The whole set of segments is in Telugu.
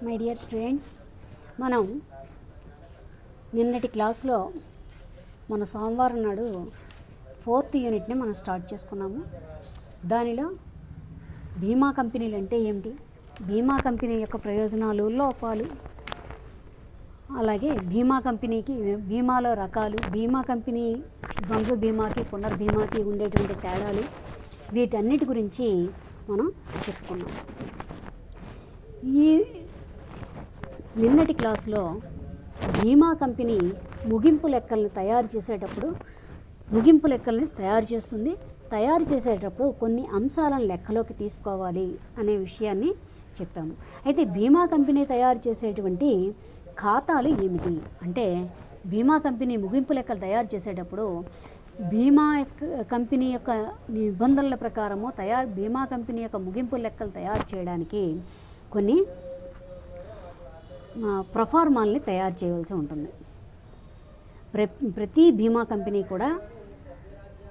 మై డియర్ స్టూడెంట్స్, మనం నిన్నటి క్లాస్లో మన సోమవారం నాడు 4th యూనిట్ని మనం స్టార్ట్ చేసుకున్నాము. దానిలో బీమా కంపెనీలు అంటే ఏమిటి, బీమా కంపెనీ యొక్క ప్రయోజనాలు, లోపాలు, అలాగే బీమా కంపెనీకి బీమాలో రకాలు, బీమా కంపెనీ ద్వంద్వ బీమాకి పునర్బీమాకి ఉండేటువంటి తేడాలు, వీటన్నిటి గురించి మనం చెప్పుకున్నాం. ఈ నిన్నటి క్లాసులో బీమా కంపెనీ ముగింపు లెక్కల్ని తయారు చేసేటప్పుడు తయారు చేసేటప్పుడు కొన్ని అంశాలను లెక్కలోకి తీసుకోవాలి అనే విషయాన్ని చెప్పాము. అయితే బీమా కంపెనీ తయారు చేసేటువంటి ఖాతాలు ఏమిటి అంటే, బీమా కంపెనీ ముగింపు లెక్కలు తయారు చేసేటప్పుడు బీమా కంపెనీ యొక్క నిబంధనల ప్రకారము బీమా కంపెనీ యొక్క ముగింపు లెక్కలు తయారు చేయడానికి కొన్ని ప్రొఫార్మాల్ని తయారు చేయవలసి ఉంటుంది. ప్రతి బీమా కంపెనీ కూడా,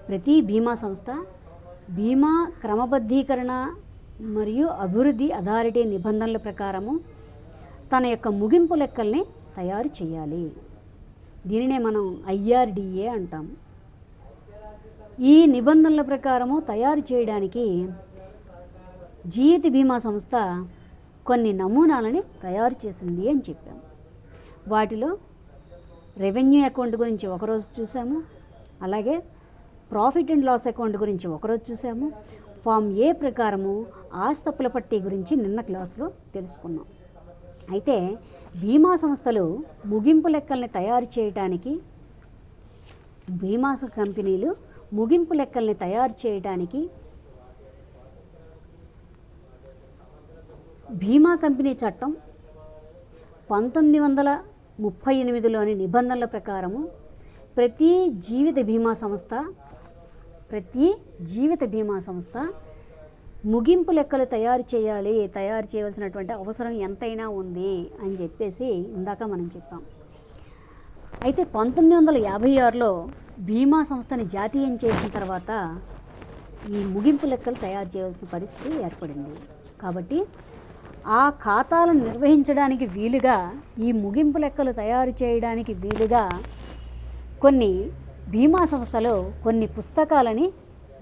ప్రతి బీమా సంస్థ బీమా క్రమబద్ధీకరణ మరియు అభివృద్ధి అథారిటీ నిబంధనల ప్రకారము తన యొక్క ముగింపు లెక్కల్ని తయారు చేయాలి. దీనినే మనం IRDA అంటాము. ఈ నిబంధనల ప్రకారము తయారు చేయడానికి జీవిత బీమా సంస్థ కొన్ని నమూనాలని తయారు చేసింది అని చెప్పాము. వాటిలో రెవెన్యూ అకౌంట్ గురించి ఒకరోజు చూసాము, అలాగే ప్రాఫిట్ అండ్ లాస్ అకౌంట్ గురించి ఒకరోజు చూసాము, ఫామ్ ఏ ప్రకారము ఆస్తప్పుల పట్టీ గురించి నిన్న క్లాసులో తెలుసుకున్నాం. అయితే బీమా సంస్థలు ముగింపు లెక్కల్ని తయారు చేయడానికి, బీమా కంపెనీలు ముగింపు లెక్కల్ని తయారు చేయడానికి బీమా కంపెనీ చట్టం 1938లోని నిబంధనల ప్రకారము ప్రతి జీవిత బీమా సంస్థ ముగింపు లెక్కలు తయారు చేయవలసినటువంటి అవసరం ఎంతైనా ఉంది అని చెప్పేసి ఇందాక మనం చెప్పాం. అయితే 1956లో బీమా సంస్థని జాతీయం చేసిన తర్వాత ఈ ముగింపు లెక్కలు తయారు చేయవలసిన పరిస్థితి ఏర్పడింది. కాబట్టి ఆ ఖాతాలను నిర్వహించడానికి వీలుగా, ఈ ముగింపు లెక్కలు తయారు చేయడానికి వీలుగా కొన్ని బీమా సంస్థలు కొన్ని పుస్తకాలని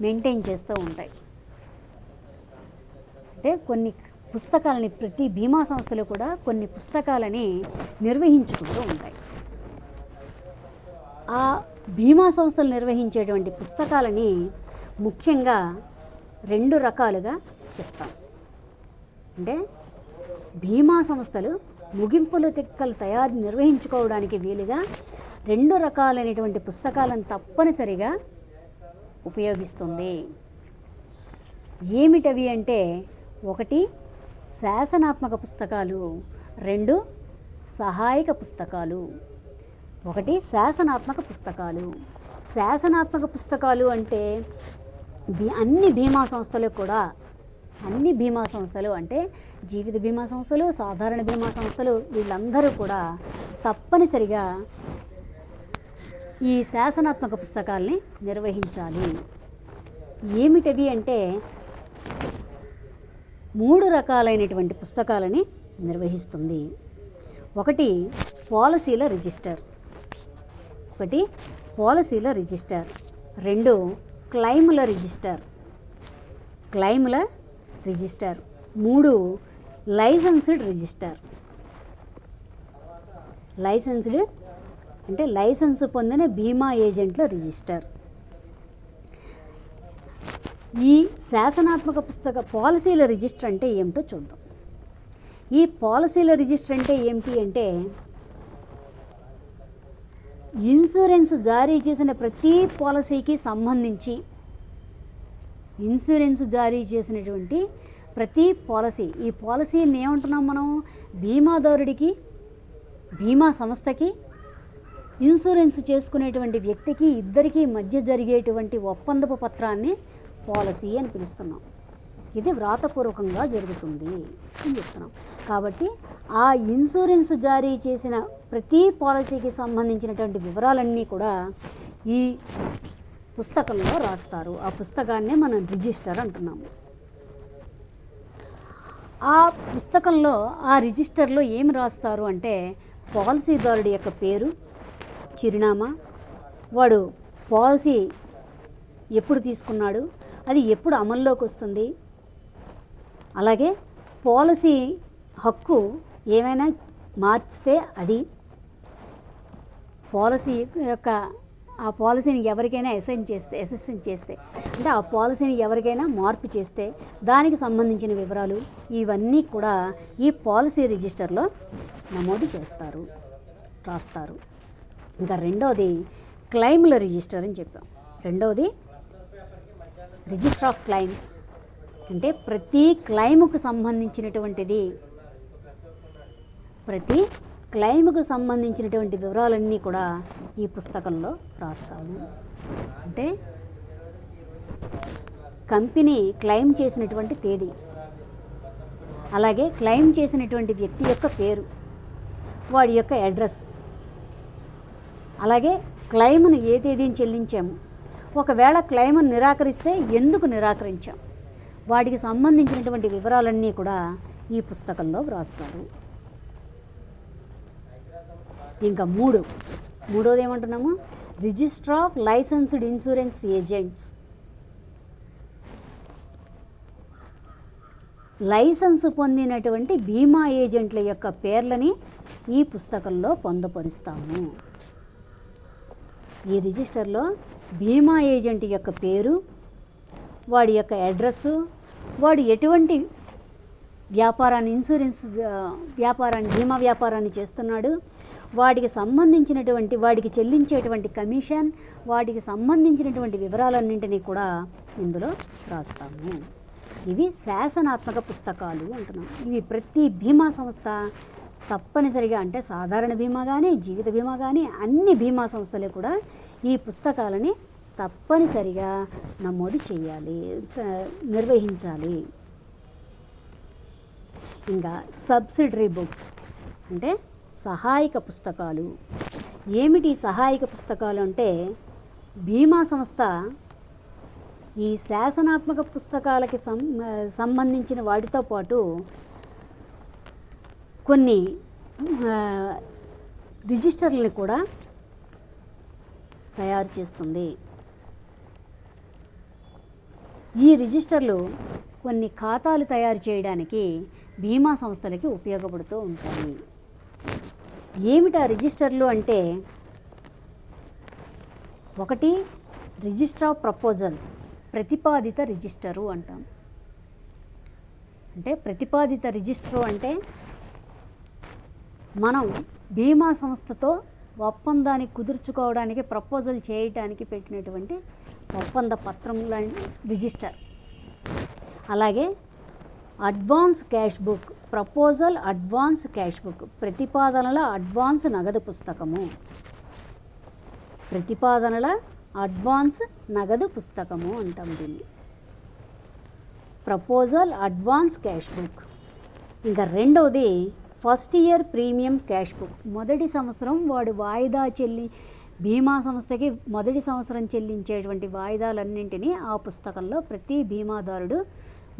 మెయింటైన్ చేస్తూ ఉంటాయి. అంటే కొన్ని పుస్తకాలని, ప్రతి బీమా సంస్థలు కూడా కొన్ని పుస్తకాలని నిర్వహించుకుంటూ ఉంటాయి. ఆ బీమా సంస్థలు నిర్వహించేటువంటి పుస్తకాలని ముఖ్యంగా 2 రకాలుగా చెప్తాం. అంటే బీమా సంస్థలు ముగింపుల లెక్కలు నిర్వహించుకోవడానికి వీలుగా 2 రకాలైనటువంటి పుస్తకాలను తప్పనిసరిగా ఉపయోగిస్తుంది. ఏమిటవి అంటే, 1 శాసనాత్మక పుస్తకాలు, 2 సహాయక పుస్తకాలు. 1 శాసనాత్మక పుస్తకాలు. శాసనాత్మక పుస్తకాలు అంటే అన్ని బీమా సంస్థలు అంటే జీవిత బీమా సంస్థలు, సాధారణ బీమా సంస్థలు, వీళ్ళందరూ కూడా తప్పనిసరిగా ఈ శాసనాత్మక పుస్తకాల్ని నిర్వహించాలి. ఏమిటవి అంటే 3 రకాలైనటువంటి పుస్తకాలని నిర్వహిస్తుంది. 1 పాలసీల రిజిస్టర్, 2 క్లెయిముల రిజిస్టర్, 3 లైసెన్స్డ్ రిజిస్టర్. లైసెన్స్డ్ అంటే లైసెన్స్ పొందిన బీమా ఏజెంట్ల రిజిస్టర్. ఈ శాసనాత్మక పాలసీల రిజిస్టర్ అంటే ఏమిటో చూద్దాం. ఈ పాలసీల రిజిస్టర్ అంటే ఏమిటి అంటే, ఇన్సూరెన్స్ జారీ చేసిన ప్రతి పాలసీకి సంబంధించి, ఇన్సూరెన్స్ జారీ చేసినటువంటి ప్రతి పాలసీ, ఈ పాలసీని ఏమంటున్నాం మనం, బీమాదారుడికి, బీమా సంస్థకి, ఇన్సూరెన్స్ చేసుకునేటువంటి వ్యక్తికి, ఇద్దరికీ మధ్య జరిగేటువంటి ఒప్పందపు పత్రాన్ని పాలసీ అని పిలుస్తున్నాం. ఇది వ్రాతపూర్వకంగా జరుగుతుంది అని చెప్తున్నాం. కాబట్టి ఆ ఇన్సూరెన్స్ జారీ చేసిన ప్రతి పాలసీకి సంబంధించినటువంటి వివరాలన్నీ కూడా ఈ పుస్తకంలో రాస్తారు. ఆ పుస్తకాన్నే మనం రిజిస్టర్ అంటున్నాము. ఆ పుస్తకంలో ఆ రిజిస్టర్లో ఏమి రాస్తారు అంటే పాలసీదారుడి యొక్క పేరు, చిరునామా, వాడు పాలసీ ఎప్పుడు తీసుకున్నాడు, అది ఎప్పుడు అమల్లోకి వస్తుంది, అలాగే పాలసీ హక్కు ఏమైనా మార్చితే అది, పాలసీ యొక్క ఆ పాలసీని ఎవరికైనా అసైన్ చేస్తే అంటే ఆ పాలసీని ఎవరికైనా మార్పు చేస్తే దానికి సంబంధించిన వివరాలు ఇవన్నీ కూడా ఈ పాలసీ రిజిస్టర్లో నమోదు చేస్తారు, రాస్తారు. ఇంకా రెండవది క్లెయిమ్ల రిజిస్టర్ అని చెప్పాం. రెండవది రిజిస్టర్ ఆఫ్ క్లెయిమ్స్, అంటే ప్రతి క్లెయిమ్కు సంబంధించినటువంటిది, ప్రతి క్లెయిమ్కు సంబంధించినటువంటి వివరాలన్నీ కూడా ఈ పుస్తకంలో రాస్తాము. అంటే కంపెనీ క్లెయిమ్ చేసినటువంటి తేదీ, అలాగే క్లెయిమ్ చేసినటువంటి వ్యక్తి యొక్క పేరు, వాడి యొక్క అడ్రస్, అలాగే క్లెయిమ్ను ఏ తేదీని చెల్లించాము, ఒకవేళ క్లెయిమ్ను నిరాకరిస్తే ఎందుకు నిరాకరించాం, వాటికి సంబంధించినటువంటి వివరాలన్నీ కూడా ఈ పుస్తకంలో వ్రాస్తారు. ఇంకా మూడోది ఏమంటున్నాము, register of licensed insurance agents. License పొందినటువంటి బీమా ఏజెంట్ల యొక్క పేర్లని ఈ పుస్తకంలో పొందుపరుస్తాము. ఈ రిజిస్టర్లో బీమా ఏజెంట్ యొక్క పేరు, వాడి యొక్క అడ్రస్సు, వాడు ఎటువంటి వ్యాపారాన్ని, ఇన్సూరెన్స్ వ్యాపారాన్ని, బీమా వ్యాపారాన్ని చేస్తున్నాడు, వాడికి సంబంధించినటువంటి, వాడికి చెల్లించేటువంటి కమిషన్, వాటికి సంబంధించినటువంటి వివరాలన్నింటినీ కూడా ఇందులో రాస్తాము. ఇవి శాసనాత్మక పుస్తకాలు అంటున్నాం. ఇవి ప్రతి బీమా సంస్థ తప్పనిసరిగా, అంటే సాధారణ బీమా కానీ, జీవిత బీమా కానీ, అన్ని బీమా సంస్థలు కూడా ఈ పుస్తకాలని తప్పనిసరిగా నమోదు చేయాలి, నిర్వహించాలి. ఇంకా సబ్సిడరీ బుక్స్ అంటే సహాయక పుస్తకాలు. ఏమిటి సహాయక పుస్తకాలు అంటే, బీమా సంస్థ ఈ శాసనాత్మక పుస్తకాలకి సంబంధించిన వాటితో పాటు కొన్ని రిజిస్టర్లని కూడా తయారు చేస్తుంది. ఈ రిజిస్టర్లు కొన్ని ఖాతాలు తయారు చేయడానికి బీమా సంస్థలకి ఉపయోగపడుతూ ఉంటాయి. ఏమిటా రిజిస్టర్లు అంటే, ఒకటి రిజిస్టర్ ఆఫ్ ప్రపోజల్స్, ప్రతిపాదిత రిజిస్టరు అంటాం. అంటే ప్రతిపాదిత రిజిస్టరు అంటే మనం బీమా సంస్థతో ఒప్పందాన్ని కుదుర్చుకోవడానికి, ప్రపోజల్ చేయడానికి పెట్టినటువంటి ఒప్పంద పత్రం రిజిస్టర్. అలాగే advance cash book, proposal advance cash book, ప్రతిపాదనల అడ్వాన్స్ నగదు పుస్తకము, ప్రతిపాదనల అడ్వాన్స్ నగదు పుస్తకము అంటాం దీన్ని, ప్రపోజల్ అడ్వాన్స్ క్యాష్ బుక్. ఇంకా రెండవది first year premium cash book. మొదటి సంవత్సరం వాడు వాయిదా బీమా సంస్థకి మొదటి సంవత్సరం చెల్లించేటువంటి వాయిదాలన్నింటినీ ఆ పుస్తకంలో, ప్రతి బీమాదారుడు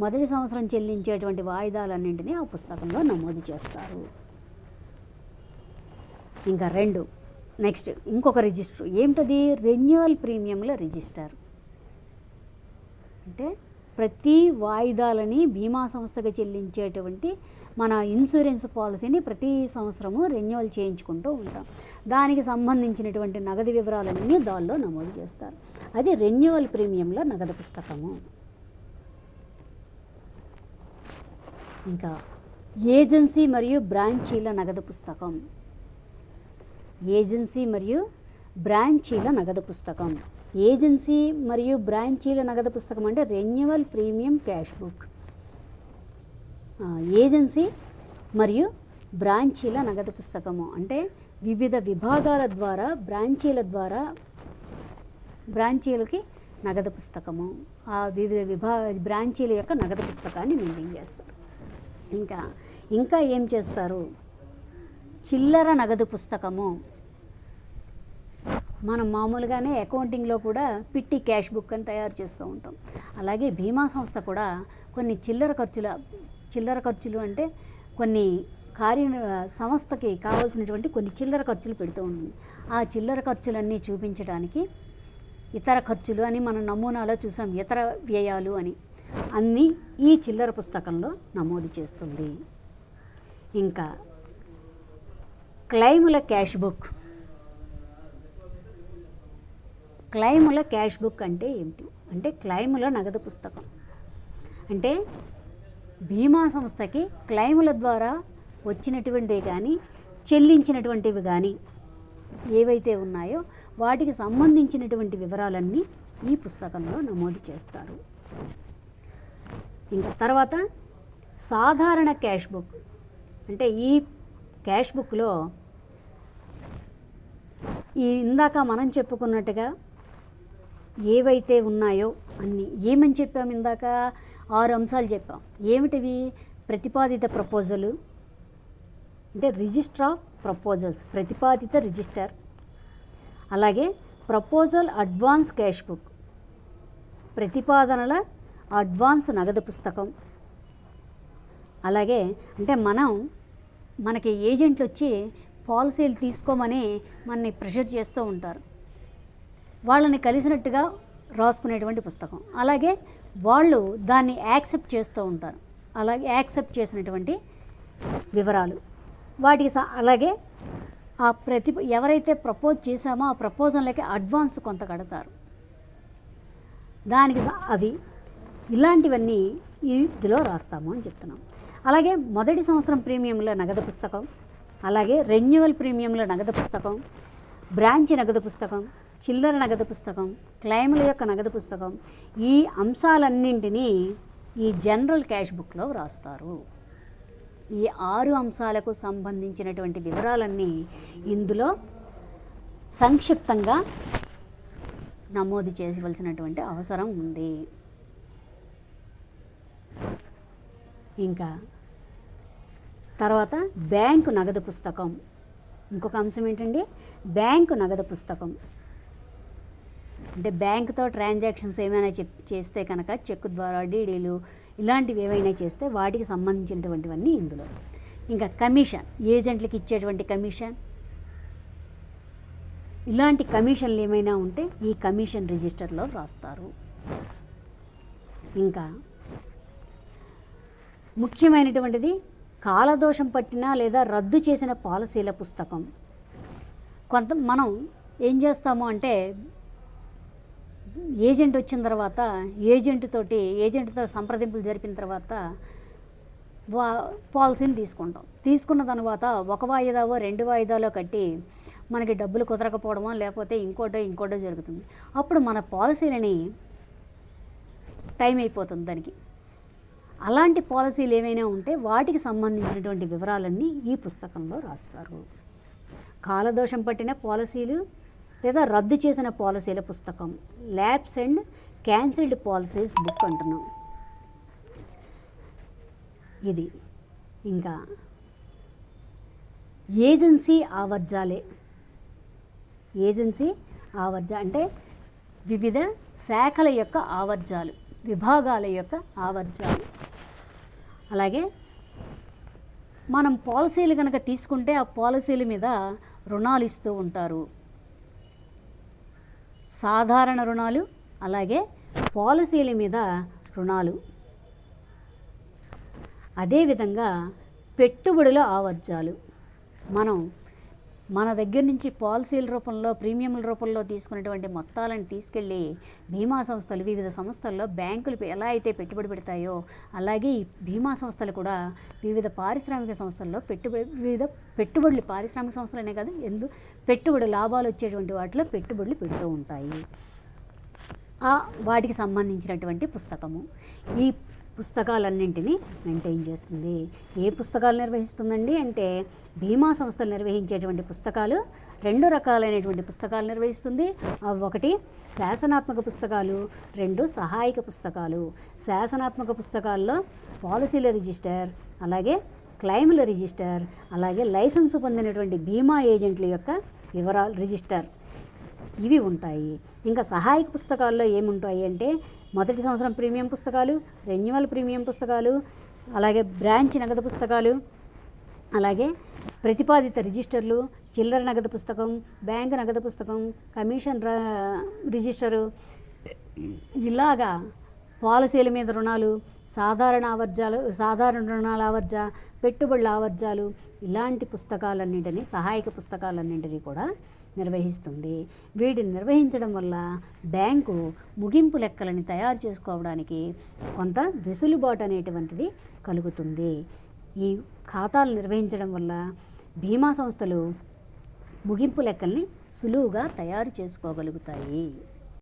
మొదటి సంవత్సరం చెల్లించేటువంటి వాయిదాలన్నింటినీ ఆ పుస్తకంలో నమోదు చేస్తారు. ఇంకా నెక్స్ట్ ఇంకొక రిజిస్టర్ ఏమిటది, రెన్యువల్ ప్రీమియంల రిజిస్టర్. అంటే ప్రతి వాయిదాలని బీమా సంస్థగా చెల్లించేటువంటి మన ఇన్సూరెన్స్ పాలసీని ప్రతి సంవత్సరము రెన్యువల్ చేయించుకుంటూ ఉంటాం. దానికి సంబంధించినటువంటి నగదు వివరాలన్నీ దానిలో నమోదు చేస్తారు. అది రెన్యువల్ ప్రీమియంల నగదు పుస్తకము. ఇంకా ఏజెన్సీ మరియు బ్రాంచీల నగదు పుస్తకం. ఏజెన్సీ మరియు బ్రాంచీల నగదు పుస్తకం. ఏజెన్సీ మరియు బ్రాంచీల నగదు పుస్తకం అంటే renewal premium cash book. Agency మరియు బ్రాంచీల నగదు పుస్తకము అంటే వివిధ విభాగాల ద్వారా, బ్రాంచీలకి నగదు పుస్తకము, ఆ వివిధ బ్రాంచీల యొక్క నగదు పుస్తకాన్ని మెయింటైన్ చేస్తారు. ఇంకా ఏం చేస్తారు, చిల్లర నగదు పుస్తకము. మనం మామూలుగానే అకౌంటింగ్లో కూడా పిట్టి క్యాష్ బుక్ అని తయారు చేస్తూ ఉంటాం. అలాగే బీమా సంస్థ కూడా కొన్ని చిల్లర ఖర్చుల చిల్లర ఖర్చులు అంటే కొన్ని కార్య సంస్థకి కావాల్సినటువంటి కొన్ని చిల్లర ఖర్చులు పెడుతూ ఉంటుంది. ఆ చిల్లర ఖర్చులన్నీ చూపించడానికి ఇతర ఖర్చులు అని మనం నమూనాలో చూసాం, ఇతర వ్యయాలు అని, అన్నీ ఈ చిల్లర పుస్తకంలో నమోదు చేస్తుంది. ఇంకా క్లైముల క్యాష్ బుక్. క్లైముల క్యాష్ బుక్ అంటే ఏమిటి అంటే క్లైముల నగదు పుస్తకం. అంటే బీమా సంస్థకి క్లైముల ద్వారా వచ్చినటువంటివి కానీ చెల్లించినటువంటివి కానీ ఏవైతే ఉన్నాయో వాటికి సంబంధించినటువంటి వివరాలన్నీ ఈ పుస్తకంలో నమోదు చేస్తారు. ఇంకా తర్వాత సాధారణ క్యాష్ బుక్. అంటే ఈ క్యాష్ బుక్లో ఇందాక మనం చెప్పుకున్నట్టుగా ఏవైతే ఉన్నాయో అన్నీ ఏమని చెప్పాము, ఇందాక 6 అంశాలు చెప్పాం. ఏమిటివి? ప్రతిపాదిత ప్రపోజలు అంటే రిజిస్టర్ ఆఫ్ ప్రపోజల్స్, ప్రతిపాదిత రిజిస్టర్. అలాగే ప్రపోజల్ అడ్వాన్స్ క్యాష్ బుక్, ప్రతిపాదనల అడ్వాన్స్ నగదు పుస్తకం. అలాగే అంటే మనకి ఏజెంట్లు వచ్చి పాలసీలు తీసుకోమని మనని ప్రెషర్ చేస్తూ ఉంటారు. వాళ్ళని కలిసినట్టుగా రాసుకునేటువంటి పుస్తకం. అలాగే వాళ్ళు దాన్ని యాక్సెప్ట్ చేస్తూ ఉంటారు. అలాగే యాక్సెప్ట్ చేసినటువంటి వివరాలు వాటికి అలాగే ఎవరైతే ప్రపోజ్ చేశామో ఆ ప్రపోజల్కి అడ్వాన్స్ కొంత కడతారు. దానికి అవి ఇలాంటివన్నీ ఇందులో రాస్తాము అని చెప్తున్నాం. అలాగే మొదటి సంవత్సరం ప్రీమియంల నగదు పుస్తకం, అలాగే రెన్యువల్ ప్రీమియంల నగదు పుస్తకం, బ్రాంచ్ నగదు పుస్తకం, చిల్లర నగదు పుస్తకం, క్లైముల యొక్క నగదు పుస్తకం, ఈ అంశాలన్నింటినీ ఈ జనరల్ క్యాష్ బుక్లో వ్రాస్తారు. ఈ 6 అంశాలకు సంబంధించినటువంటి వివరాలన్నీ ఇందులో సంక్షిప్తంగా నమోదు చేయవలసినటువంటి అవసరం ఉంది. ఇంకా తర్వాత బ్యాంకు నగదు పుస్తకం. ఇంకొక అంశం ఏంటండి? బ్యాంకు నగదు పుస్తకం. అంటే బ్యాంకుతో ట్రాన్సాక్షన్స్ ఏమైనా చేస్తే కనుక చెక్కు ద్వారా డీడీలు ఇలాంటివి ఏవైనా చేస్తే వాటికి సంబంధించినటువంటివన్నీ ఇందులో. ఇంకా కమిషన్, ఏజెంట్లకు ఇచ్చేటువంటి కమిషన్, ఇలాంటి కమిషన్లు ఏమైనా ఉంటే ఈ కమిషన్ రిజిస్టర్లో రాస్తారు. ఇంకా ముఖ్యమైనటువంటిది కాలదోషం పట్టిన లేదా రద్దు చేసిన పాలసీల పుస్తకం. మనం ఏం చేస్తాము అంటే ఏజెంట్ వచ్చిన తర్వాత ఏజెంట్తో సంప్రదింపులు జరిపిన తర్వాత పాలసీని తీసుకున్న తర్వాత 1 వాయిదావో 2 వాయిదాలో కట్టి మనకి డబ్బులు కుదరకపోవడమో లేకపోతే ఇంకోటో జరుగుతుంది. అప్పుడు మన పాలసీలని టైం అయిపోతుంది దానికి. అలాంటి పాలసీలు ఏమైనా ఉంటే వాటికి సంబంధించినటువంటి వివరాలన్నీ ఈ పుస్తకంలో రాస్తారు. కాలదోషం పట్టిన పాలసీలు లేదా రద్దు చేసిన పాలసీల పుస్తకం, lapse and cancelled policies book అంటున్నాం ఇది. ఇంకా ఏజెన్సీ ఆవర్జాలే. ఏజెన్సీ అంటే వివిధ శాఖల యొక్క ఆవర్జాలు, విభాగాల యొక్క ఆవర్జాలు. అలాగే మనం పాలసీలు కనుక తీసుకుంటే ఆ పాలసీల మీద రుణాలు ఇస్తూ ఉంటారు. సాధారణ రుణాలు, అలాగే పాలసీల మీద రుణాలు. అదేవిధంగా పెట్టుబడుల ఆవర్జాలు. మన దగ్గర నుంచి పాలసీల రూపంలో, ప్రీమియంల రూపంలో తీసుకున్నటువంటి మొత్తాలను తీసుకెళ్ళి బీమా సంస్థలు, వివిధ సంస్థల్లో బ్యాంకులు ఎలా అయితే పెట్టుబడి పెడతాయో అలాగే ఈ బీమా సంస్థలు కూడా వివిధ పారిశ్రామిక సంస్థల్లో వివిధ పెట్టుబడులు, పారిశ్రామిక సంస్థలనే కాదు పెట్టుబడి లాభాలు వచ్చేటువంటి వాటిలో పెట్టుబడులు పెడుతూ ఉంటాయి. వాటికి సంబంధించినటువంటి పుస్తకము ఈ పుస్తకాలన్నింటినీ మెయింటైన్ చేస్తుంది. ఏ పుస్తకాలు నిర్వహిస్తుందండి అంటే బీమా సంస్థలు నిర్వహించేటువంటి పుస్తకాలు 2 రకాలైనటువంటి పుస్తకాలు నిర్వహిస్తుంది. ఒకటి శాసనాత్మక పుస్తకాలు, 2 సహాయక పుస్తకాలు. శాసనాత్మక పుస్తకాల్లో పాలసీల రిజిస్టర్, అలాగే క్లైముల రిజిస్టర్, అలాగే లైసెన్సు పొందినటువంటి బీమా ఏజెంట్ల యొక్క వివరాలు రిజిస్టర్ ఇవి ఉంటాయి. ఇంకా సహాయక పుస్తకాల్లో ఏముంటాయి అంటే మొదటి సంవత్సరం ప్రీమియం పుస్తకాలు, రెన్యువల్ ప్రీమియం పుస్తకాలు, అలాగే బ్రాంచ్ నగదు పుస్తకాలు, అలాగే ప్రతిపాదిత రిజిస్టర్లు, చిల్లర నగదు పుస్తకం, బ్యాంకు నగదు పుస్తకం, కమిషన్ రిజిస్టరు, ఇలాగా పాలసీల మీద రుణాలు, సాధారణ రుణాల ఆవర్జ, పెట్టుబడుల ఆవర్జాలు, ఇలాంటి పుస్తకాలన్నింటినీ, సహాయక పుస్తకాలన్నింటినీ కూడా నిర్వహిస్తుంది. వీటిని నిర్వహించడం వల్ల బ్యాంకు ముగింపు లెక్కలని తయారు చేసుకోవడానికి కొంత వెసులుబాటు అనేటువంటిది కలుగుతుంది. ఈ ఖాతాలు నిర్వహించడం వల్ల బీమా సంస్థలు ముగింపు లెక్కల్ని సులువుగా తయారు చేసుకోగలుగుతాయి.